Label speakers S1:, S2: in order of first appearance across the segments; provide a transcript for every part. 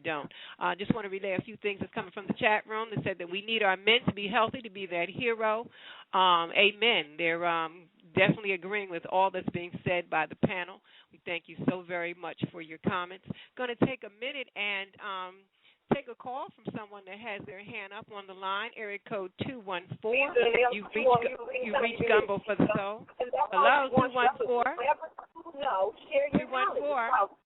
S1: don't. Just want to relay a few things that's coming from the chat room that said that we need our men to be healthy, to be that hero. Amen. They're definitely agreeing with all that's being said by the panel. We thank you so very much for your comments. Going to take a minute and take a call from someone that has their hand up on the line, area code 214. You've reached Gumbo for the Soul. Hello, 214.
S2: No, share your
S1: 214.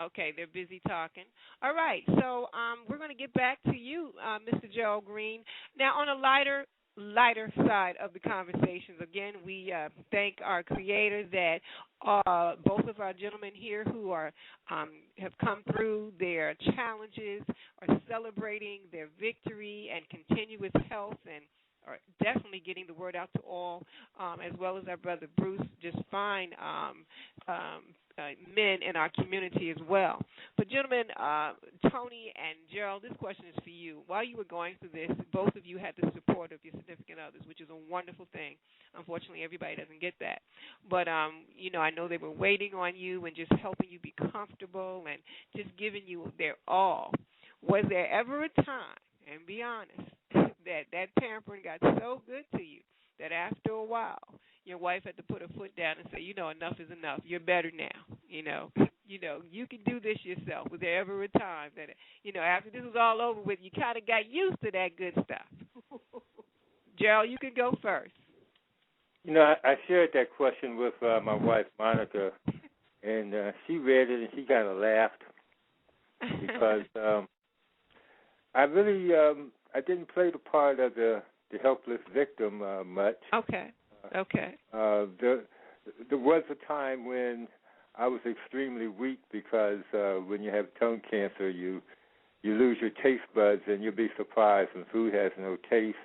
S1: Okay, they're busy talking. All right, so we're going to get back to you, Mr. Gerald Greene. Now, on a lighter side of the conversations, again, we thank our creator that both of our gentlemen here who are have come through their challenges are celebrating their victory and continuous health and are definitely getting the word out to all, as well as our brother Bruce, just fine men in our community as well. But gentlemen, Tony and Gerald, this question is for you. While you were going through this, both of you had the support of your significant others, which is a wonderful thing. Unfortunately, everybody doesn't get that. But, I know they were waiting on you and just helping you be comfortable and just giving you their all. Was there ever a time, and be honest, that pampering got so good to you that after a while your wife had to put her foot down and say, enough is enough. You're better now. You can do this yourself. Was there ever a time that, after this was all over with, you kind of got used to that good stuff? Gerald, you can go first.
S3: I shared that question with my wife, Monica, and she read it and she kind of laughed because I really I didn't play the part of the helpless victim much.
S1: Okay.
S3: There was a time when I was extremely weak because when you have tongue cancer, you lose your taste buds, and you'll be surprised when food has no taste.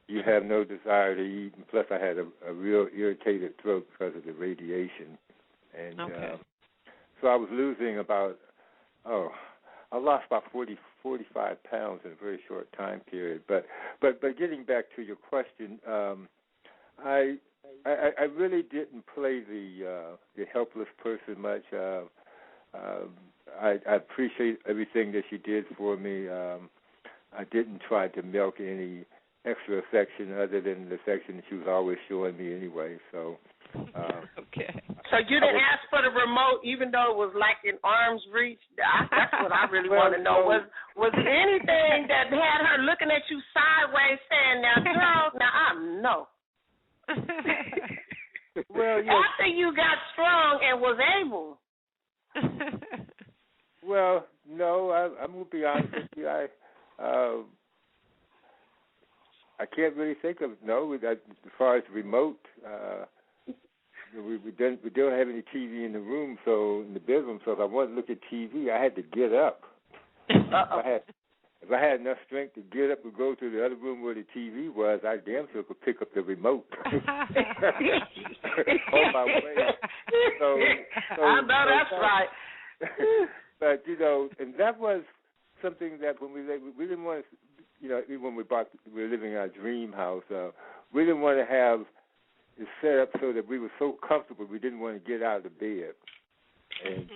S3: You have no desire to eat, and plus I had a real irritated throat because of the radiation. And so I was losing I lost about 45 pounds in a very short time period. But getting back to your question, I really didn't play the helpless person much. I appreciate everything that she did for me. I didn't try to milk any extra affection other than the affection that she was always showing me anyway. So.
S1: Okay.
S2: So you didn't ask for the remote, even though it was like in arm's reach? That's what I really want to know. Was there anything that had her looking at you sideways saying, now, girl, no.
S3: Well, yeah.
S2: After you got strong and was able.
S3: Well, no, I'm going to be honest with you. I can't really think of, as far as remote, we don't have any TV in the room, in the bedroom, so if I wanted to look at TV, I had to get up. If I had enough strength to get up and go to the other room where the TV was, I damn sure could pick up the remote on my way.
S2: I know that's right.
S3: But, and that was something that when we didn't want to, even when we were living in our dream house, we didn't want to have it set up so that we were so comfortable we didn't want to get out of the bed. And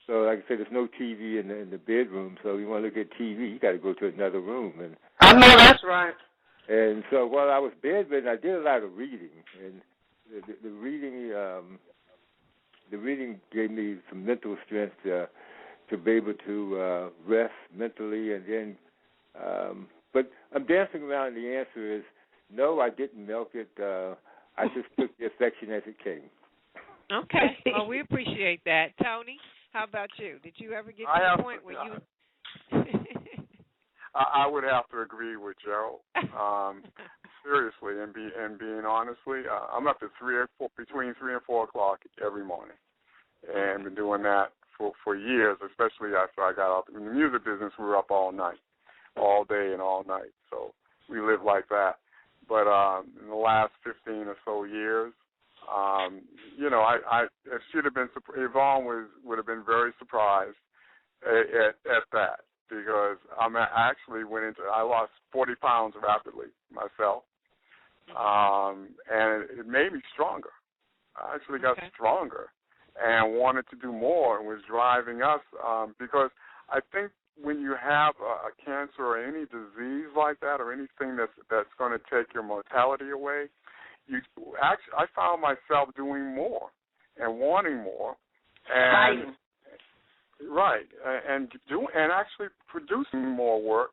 S3: so, like I said, there's no TV in the bedroom, so you want to look at TV, you got to go to another room. And
S2: I know that's right.
S3: And so while I was bedridden, I did a lot of reading, and the reading gave me some mental strength to be able to rest mentally, and then. But I'm dancing around. The answer is no. I didn't milk it. I just took the affection as it came.
S1: Okay. Well, we appreciate that, Tony. How about you? Did you ever get to the point where you?
S4: I would have to agree with Gerald. Seriously, and being honestly, I'm up to between 3 and 4 o'clock every morning, and been doing that for years. Especially after I got out in the music business, we were up all night, all day and all night. So we live like that. But in the last 15 or so years, I should have been. Yvonne would have been very surprised at that, because I lost 40 pounds rapidly myself, and it made me stronger. I actually got stronger and wanted to do more, and was driving us because I think when you have a cancer or any disease like that, or anything that's going to take your mortality away, I found myself doing more and wanting more, and and actually producing more work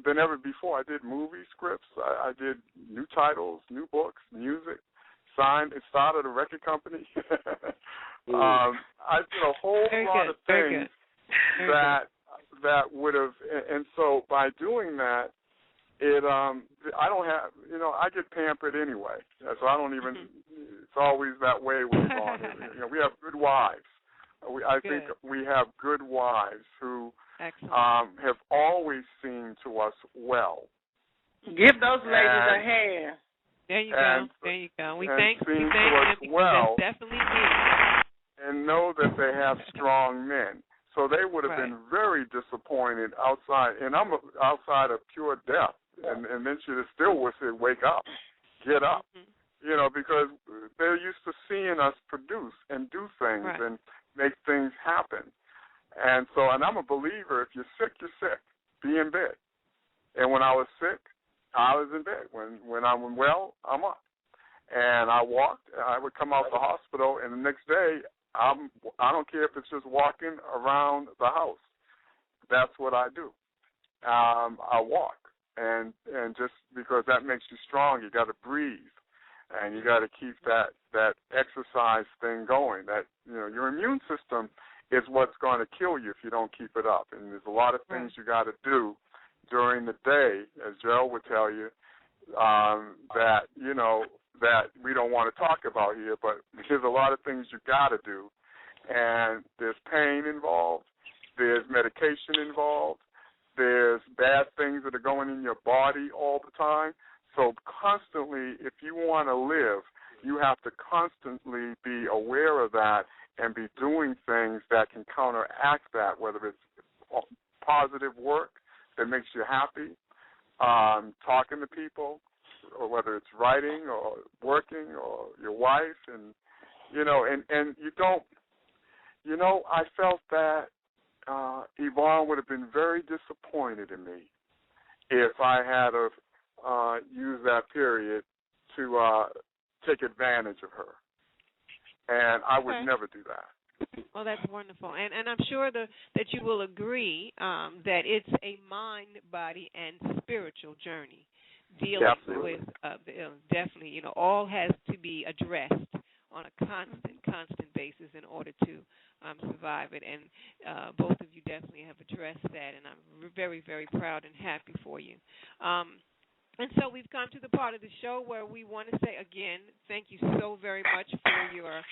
S4: than ever before. I did movie scripts, I did new titles, new books, music. It started a record company. I did a whole lot of things that would have, and so by doing that, I don't have, I get pampered anyway, so I don't even. It's always that way with on. We have good wives. I think we have good wives who have always seen to us well.
S2: Give those ladies a hand.
S1: There you go. There you go. We thank them
S4: well,
S1: that's definitely me.
S4: And know that they have strong men. So they would have been very disappointed outside, and I'm outside of pure death, and then she still would say, "Wake up, get up," because they're used to seeing us produce and do things and make things happen. And so, and I'm a believer: if you're sick, you're sick. Be in bed. And when I was sick, I was in bed. When I'm well, I'm up. And I walked. I would come out the hospital, and the next day, I don't care if it's just walking around the house. That's what I do. I walk, and just because that makes you strong, you got to breathe, and you got to keep that exercise thing going. That your immune system is what's going to kill you if you don't keep it up. And there's a lot of things you got to do during the day, as Gerald would tell you, that we don't want to talk about here, but there's a lot of things you got to do, and there's pain involved, there's medication involved, there's bad things that are going in your body all the time. So constantly, if you want to live, you have to constantly be aware of that and be doing things that can counteract that, whether it's positive work that makes you happy, talking to people, or whether it's writing or working or your wife, and and you don't, I felt that Yvonne would have been very disappointed in me if I had used that period to take advantage of her, and I would never do that.
S1: Well, that's wonderful, and I'm sure that you will agree that it's a mind, body, and spiritual journey. Dealing with definitely, all has to be addressed on a constant basis in order to survive it. And both of you definitely have addressed that, and I'm very, very proud and happy for you. And so we've come to the part of the show where we want to say again, thank you so very much for your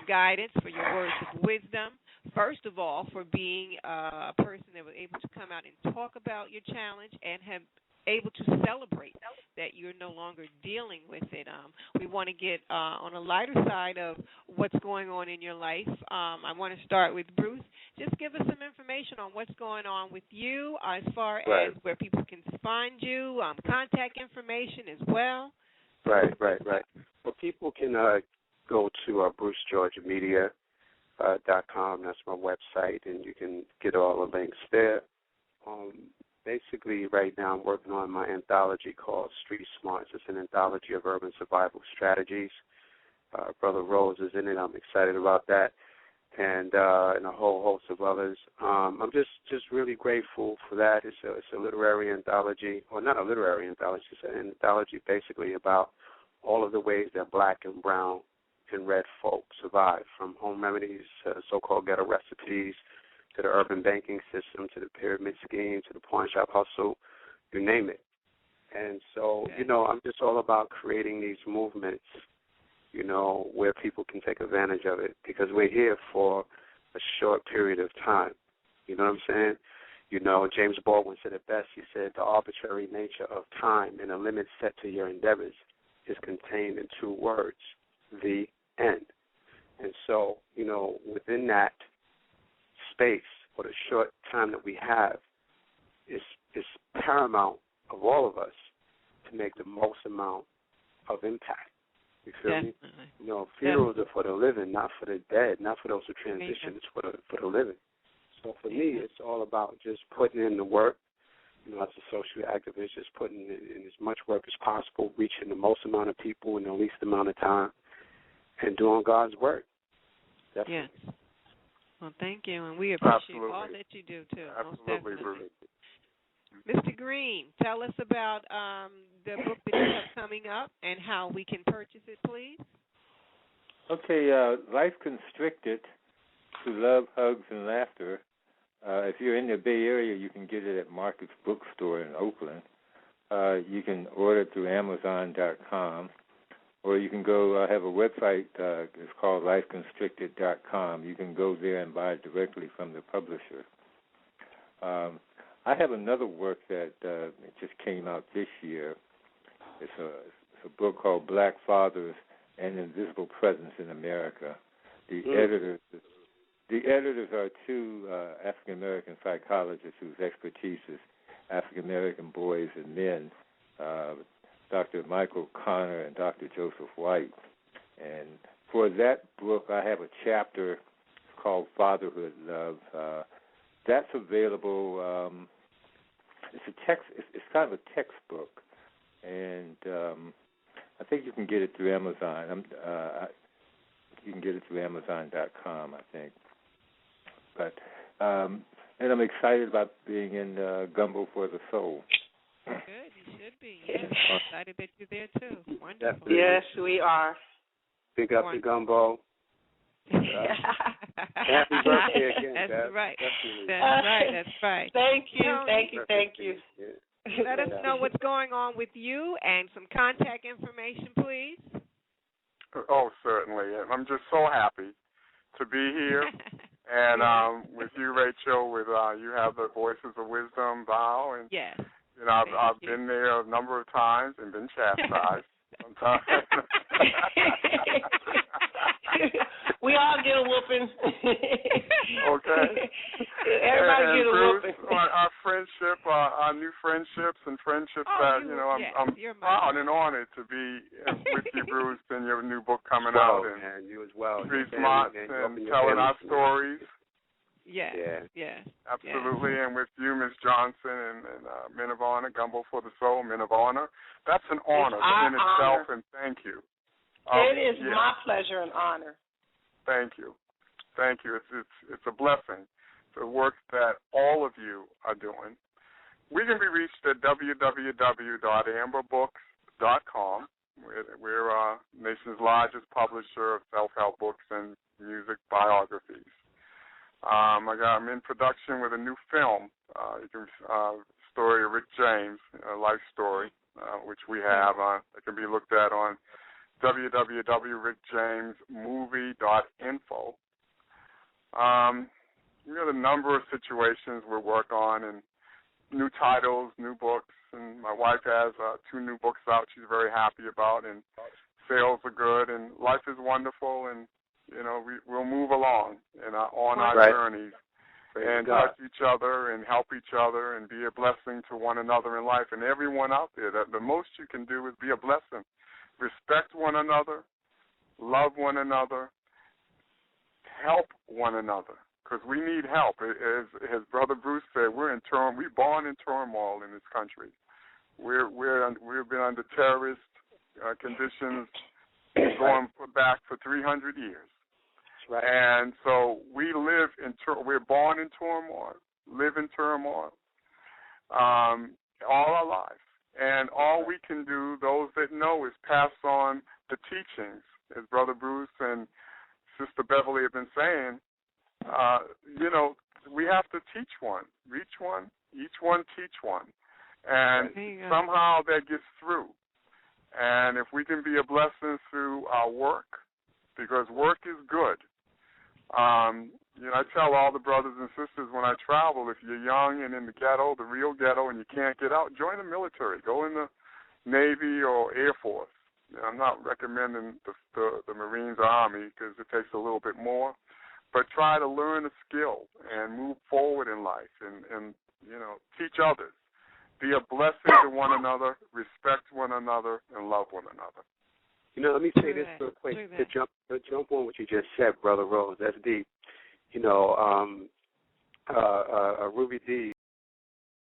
S1: guidance, for your words of wisdom. First of all, for being a person that was able to come out and talk about your challenge and have able to celebrate that you're no longer dealing with it. We want to get on a lighter side of what's going on in your life. I want to start with Bruce. Just give us some information on what's going on with you as far as where people can find you, contact information as well.
S5: Right. Well, people can go to BruceGeorgiaMedia.com. That's my website, and you can get all the links there. Basically, right now I'm working on my anthology called Street Smarts. It's an anthology of urban survival strategies. Brother Rose is in it. I'm excited about that, and a whole host of others. I'm just really grateful for that. It's a literary anthology, or not a literary anthology. It's an anthology basically about all of the ways that black and brown and red folk survive, from home remedies to so-called ghetto recipes, to the urban banking system, to the pyramid scheme, to the pawn shop hustle, you name it. And so, I'm just all about creating these movements, where people can take advantage of it, because we're here for a short period of time. You know what I'm saying? James Baldwin said it best. He said, the arbitrary nature of time and a limit set to your endeavors is contained in two words, the end. And so, within that space, or the short time that we have, is paramount of all of us to make the most amount of impact. You feel me? Funerals are for the living, not for the dead, not for those who transition. It's for the living. So for me, it's all about just putting in the work. You know, as a social activist, just putting in as much work as possible, reaching the most amount of people in the least amount of time, and doing God's work.
S1: Yes. Well, thank you, and we appreciate
S4: Absolutely.
S1: all that you do, too.
S4: Absolutely, Bruce.
S1: Mr. Greene, tell us about the book that you have coming up and how we can purchase it, please.
S3: Okay, Life Constricted to Love, Hugs, and Laughter. If you're in the Bay Area, you can get it at Marcus Bookstore in Oakland. You can order it through Amazon.com, or you can go, I have a website, it's called lifeconstricted.com. You can go there and buy it directly from the publisher. I have another work that it just came out this year. It's a book called Black Fathers and Invisible Presence in America. The editors are two African American psychologists whose expertise is African American boys and men, Dr. Michael Connor and Dr. Joseph White. And for that book, I have a chapter called Fatherhood Love. That's available. It's a text. It's kind of a textbook, and I think you can get it through Amazon. You can get it through Amazon.com, I think. But and I'm excited about being in Gumbo for the Soul.
S1: Good, you should be. Yes, I'm excited that you're there too. Wonderful.
S2: Yes, we are.
S5: Big up to Gumbo. Happy birthday again,
S1: That's
S5: Bev.
S1: right.
S5: Definitely.
S1: That's right.
S2: Thank you,
S1: Tony,
S2: thank you.
S1: Let us know what's going on with you and some contact information, please.
S4: Oh, certainly. I'm just so happy to be here. And with you, Rachel, with you have the Voices of Wisdom, Val, and
S1: yes.
S4: You know, I've been there a number of times and been chastised sometimes.
S2: We all get a whooping.
S4: Okay.
S2: Everybody
S4: and
S2: get a
S4: Bruce,
S2: whooping.
S4: Our friendship, our new friendships and friendships that, you know, I'm proud and honored to be with you, Bruce, and your new book coming out. And
S5: man, you as well.
S4: Street Smarts and telling our stories.
S1: Yes.
S4: Absolutely. And with you, Ms. Johnson, and Men of Honor, Gumbo for the Soul, Men of Honor. That's an honor in itself, and thank you.
S2: It is my pleasure and honor.
S4: Thank you. Thank you. It's a blessing, the work that all of you are doing. We can be reached at www.amberbooks.com. We're nation's largest publisher of self-help books and music biographies. I'm in production with a new film, story of Rick James, a life story, which we have. It can be looked at on www.rickjamesmovie.info. We have a number of situations we work on, and new titles, new books, and my wife has 2 new books out she's very happy about, and sales are good, and life is wonderful, and you know, we'll move along on our journeys and touch each other and help each other and be a blessing to one another in life. And everyone out there, the most you can do is be a blessing. Respect one another, love one another, help one another, because we need help. As Brother Bruce said, we're born in turmoil in this country. We've been under terrorist conditions going back for 300 years.
S5: Right.
S4: And so we're born in turmoil, live in turmoil all our lives. And all we can do, those that know, is pass on the teachings, as Brother Bruce and Sister Beverly have been saying. We have to teach one, reach one, each one teach one. And somehow that gets through. And if we can be a blessing through our work, because work is good. I tell all the brothers and sisters when I travel, if you're young and in the ghetto, the real ghetto, and you can't get out, join the military. Go in the Navy or Air Force. I'm not recommending the Marines or Army because it takes a little bit more, but try to learn a skill and move forward in life and teach others. Be a blessing to one another, respect one another, and love one another.
S5: Let me say this real quick to jump on what you just said, Brother Rose. That's deep. I Ruby D